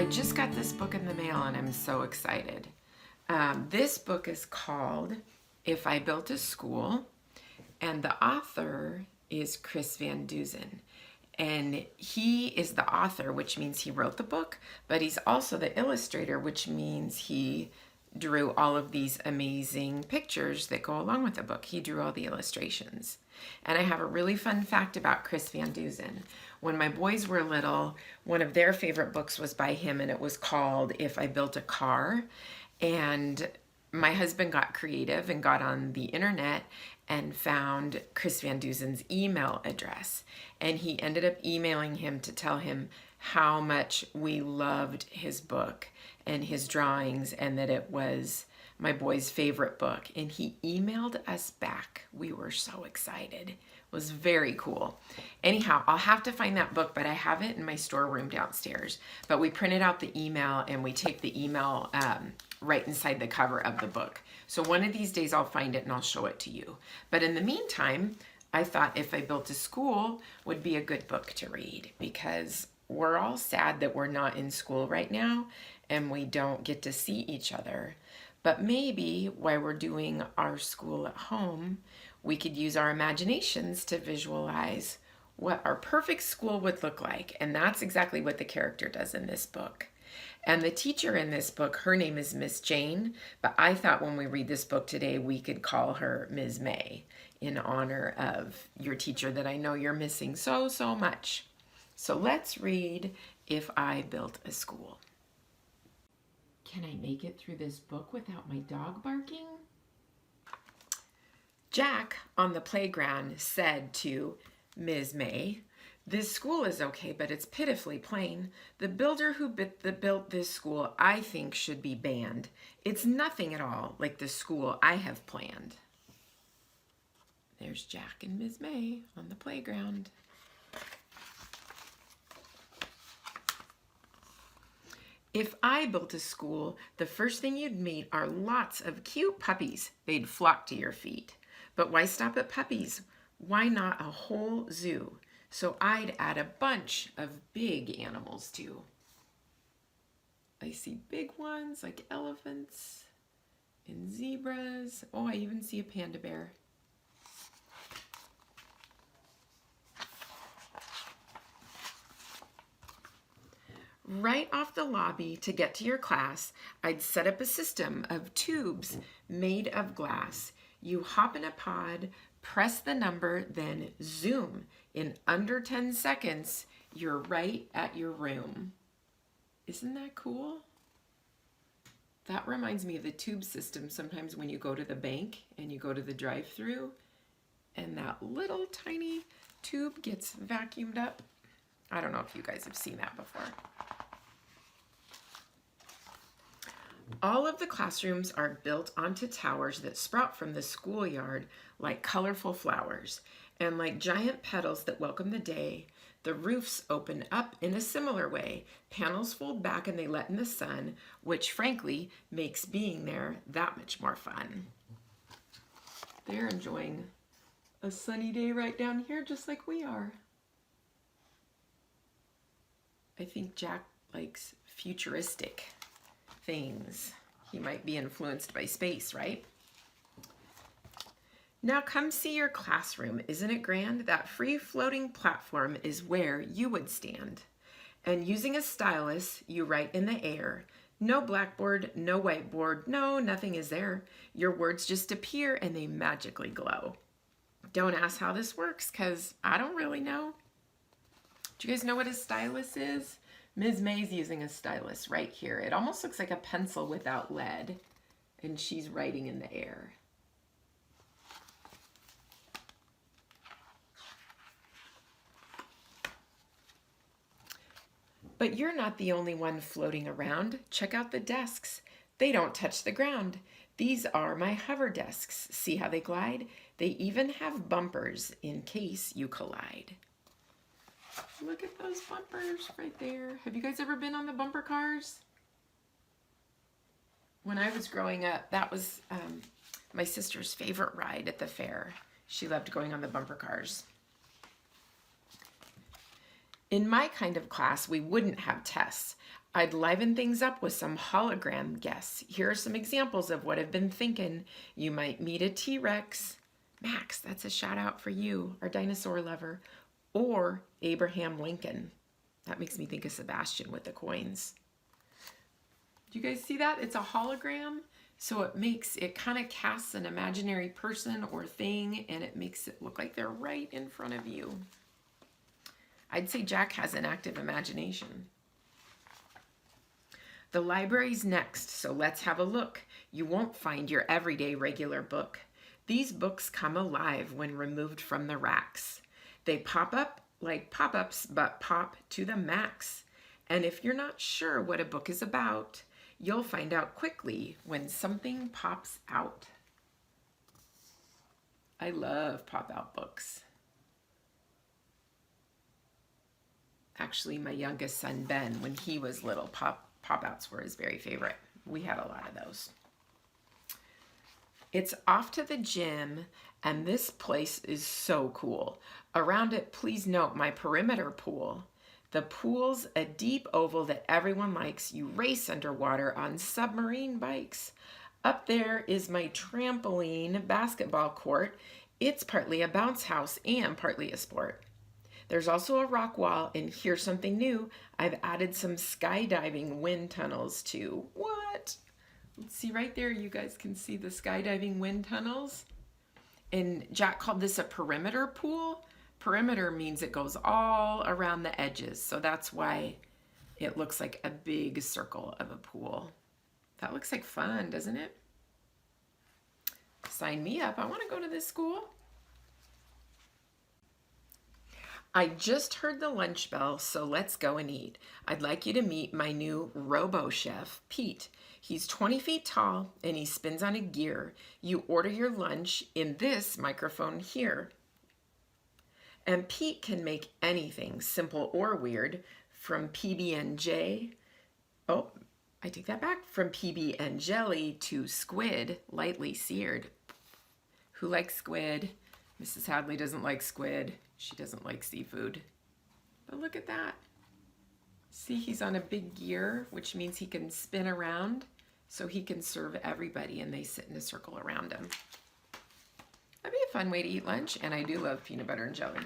I just got this book in the mail and I'm so excited. This book is called If I Built a School, and the author is Chris Van Dusen. And he is the author, which means he wrote the book, but he's also the illustrator, which means he drew all of these amazing pictures that go along with the book. He drew all the illustrations. And I have a really fun fact about Chris Van Dusen. When my boys were little, one of their favorite books was by him, and it was called If I Built a Car. And my husband got creative and got on the internet and found Chris Van Dusen's email address. And he ended up emailing him to tell him how much we loved his book and his drawings, and that it was my boy's favorite book. And he emailed us back. We were so excited. It was very cool. Anyhow, I'll have to find that book, but I have it in my storeroom downstairs. But we printed out the email and we take the email right inside the cover of the book. So one of these days I'll find it and I'll show it to you. But in the meantime, I thought If I Built a School would be a good book to read, because we're all sad that we're not in school right now and we don't get to see each other. But maybe while we're doing our school at home, we could use our imaginations to visualize what our perfect school would look like. And that's exactly what the character does in this book. And the teacher in this book, her name is Miss Jane, but I thought when we read this book today, we could call her Ms. May in honor of your teacher that I know you're missing so, so much. So let's read If I Built a School. Can I make it through this book without my dog barking? Jack on the playground said to Ms. May, "This school is okay, but it's pitifully plain. The builder who built this school, I think, should be banned. It's nothing at all like the school I have planned." There's Jack and Ms. May on the playground. If I built a school, the first thing you'd meet are lots of cute puppies. They'd flock to your feet. But why stop at puppies? Why not a whole zoo? So I'd add a bunch of big animals too. I see big ones like elephants and zebras. Oh, I even see a panda bear. Right off the lobby to get to your class, I'd set up a system of tubes made of glass. You hop in a pod, press the number, then zoom. In under 10 seconds, you're right at your room. Isn't that cool? That reminds me of the tube system sometimes when you go to the bank and you go to the drive-thru and that little tiny tube gets vacuumed up. I don't know if you guys have seen that before. All of the classrooms are built onto towers that sprout from the schoolyard like colorful flowers. And like giant petals that welcome the day, the roofs open up in a similar way. Panels fold back and they let in the sun, which frankly makes being there that much more fun. They're enjoying a sunny day right down here just like we are. I think Jack likes futuristic things. He might be influenced by space, right? Now come see your classroom. Isn't it grand? That free-floating platform is where you would stand. And using a stylus, you write in the air. No blackboard, no whiteboard, no, nothing is there. Your words just appear and they magically glow. Don't ask how this works, because I don't really know. Do you guys know what a stylus is? Ms. May's using a stylus right here. It almost looks like a pencil without lead, and she's writing in the air. But you're not the only one floating around. Check out the desks. They don't touch the ground. These are my hover desks. See how they glide? They even have bumpers in case you collide. Look at those bumpers right there. Have you guys ever been on the bumper cars? When I was growing up, that was my sister's favorite ride at the fair. She loved going on the bumper cars. In my kind of class, we wouldn't have tests. I'd liven things up with some hologram guests. Here are some examples of what I've been thinking. You might meet a T-Rex. Max, that's a shout out for you, our dinosaur lover. Or Abraham Lincoln. That makes me think of Sebastian with the coins. Do you guys see that? It's a hologram. So it kind of casts an imaginary person or thing, and it makes it look like they're right in front of you. I'd say Jack has an active imagination. The library's next, so let's have a look. You won't find your everyday regular book. These books come alive when removed from the racks. They pop up like pop-ups, but pop to the max. And if you're not sure what a book is about, you'll find out quickly when something pops out. I love pop-out books. Actually, my youngest son, Ben, when he was little, pop-outs were his very favorite. We had a lot of those. It's off to the gym, and this place is so cool. Around it, please note my perimeter pool. The pool's a deep oval that everyone likes. You race underwater on submarine bikes. Up there is my trampoline basketball court. It's partly a bounce house and partly a sport. There's also a rock wall, and here's something new. I've added some skydiving wind tunnels too. What? Let's see right there, you guys can see the skydiving wind tunnels. And Jack called this a perimeter pool. Perimeter means it goes all around the edges, so that's why it looks like a big circle of a pool. That looks like fun, doesn't it? Sign me up. I want to go to this school. I just heard the lunch bell, so let's go and eat. I'd like you to meet my new robo-chef, Pete. He's 20 feet tall and he spins on a gear. You order your lunch in this microphone here. And Pete can make anything, simple or weird, from PB and J. Oh, I take that back. From PB and jelly to squid, lightly seared. Who likes squid? Mrs. Hadley doesn't like squid. She doesn't like seafood. But look at that. See, he's on a big gear, which means he can spin around so he can serve everybody and they sit in a circle around him. That'd be a fun way to eat lunch, and I do love peanut butter and jelly.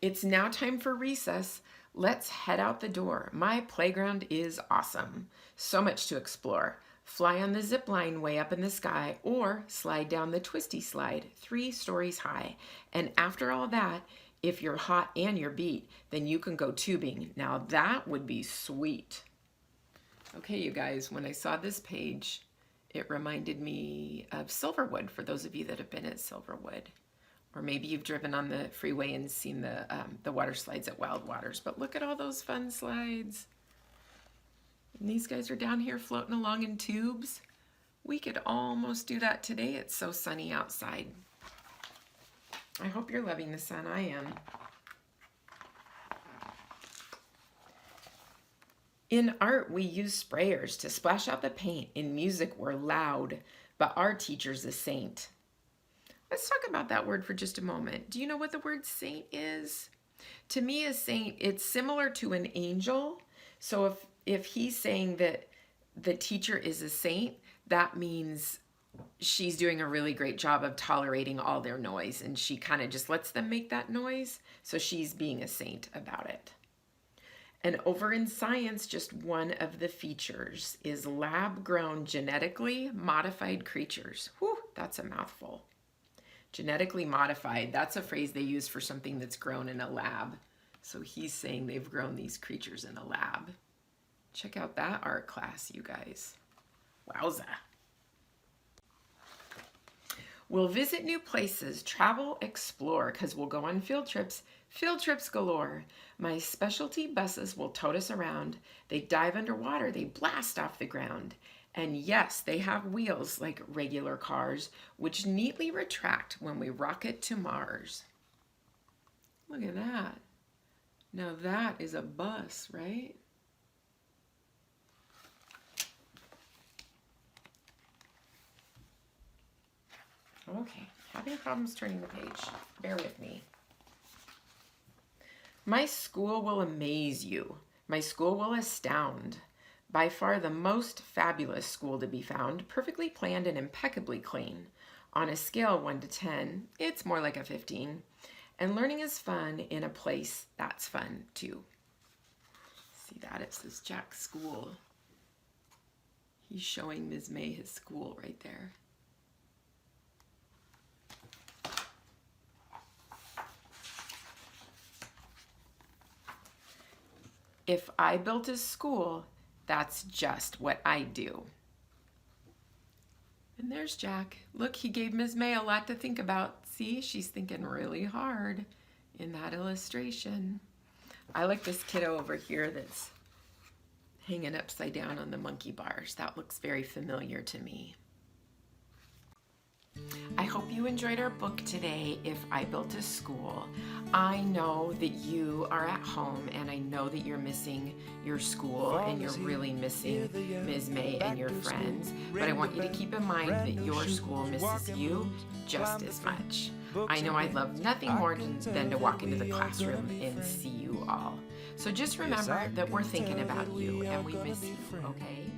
It's now time for recess. Let's head out the door. My playground is awesome. So much to explore. Fly on the zip line way up in the sky, or slide down the twisty slide 3 stories high. And after all that, if you're hot and you're beat, then you can go tubing. Now that would be sweet. Okay, you guys, when I saw this page, it reminded me of Silverwood, for those of you that have been at Silverwood. Or maybe you've driven on the freeway and seen the water slides at Wild Waters. But look at all those fun slides. And these guys are down here floating along in tubes. We could almost do that today. It's so sunny outside. I hope you're loving the sun. I am. In art, we use sprayers to splash out the paint. In music, we're loud, but our teacher's a saint. Let's talk about that word for just a moment. Do you know what the word saint is? To me, a saint, it's similar to an angel. So if he's saying that the teacher is a saint, that means she's doing a really great job of tolerating all their noise, and she kind of just lets them make that noise. So she's being a saint about it. And over in science, just one of the features is lab-grown genetically modified creatures. Whew, that's a mouthful. Genetically modified, that's a phrase they use for something that's grown in a lab. So he's saying they've grown these creatures in a lab. Check out that art class, you guys. Wowza. We'll visit new places, travel, explore, because we'll go on field trips galore. My specialty buses will tote us around. They dive underwater, they blast off the ground. And yes, they have wheels like regular cars, which neatly retract when we rocket to Mars. Look at that. Now that is a bus, right? Okay, having problems turning the page. Bear with me. My school will amaze you. My school will astound. By far the most fabulous school to be found, perfectly planned and impeccably clean. On a scale 1 to 10, it's more like a 15. And learning is fun in a place that's fun too. See that? It says Jack's school. He's showing Ms. May his school right there. If I built a school, that's just what I'd do. And there's Jack. Look, he gave Ms. May a lot to think about. See, she's thinking really hard in that illustration. I like this kiddo over here that's hanging upside down on the monkey bars. That looks very familiar to me. I hope you enjoyed our book today, If I Built a School. I know that you are at home and I know that you're missing your school and you're really missing Ms. May and your friends, but I want you to keep in mind that your school misses you just as much. I know I'd love nothing more than to walk into the classroom and see you all. So just remember that we're thinking about you and we miss you, okay?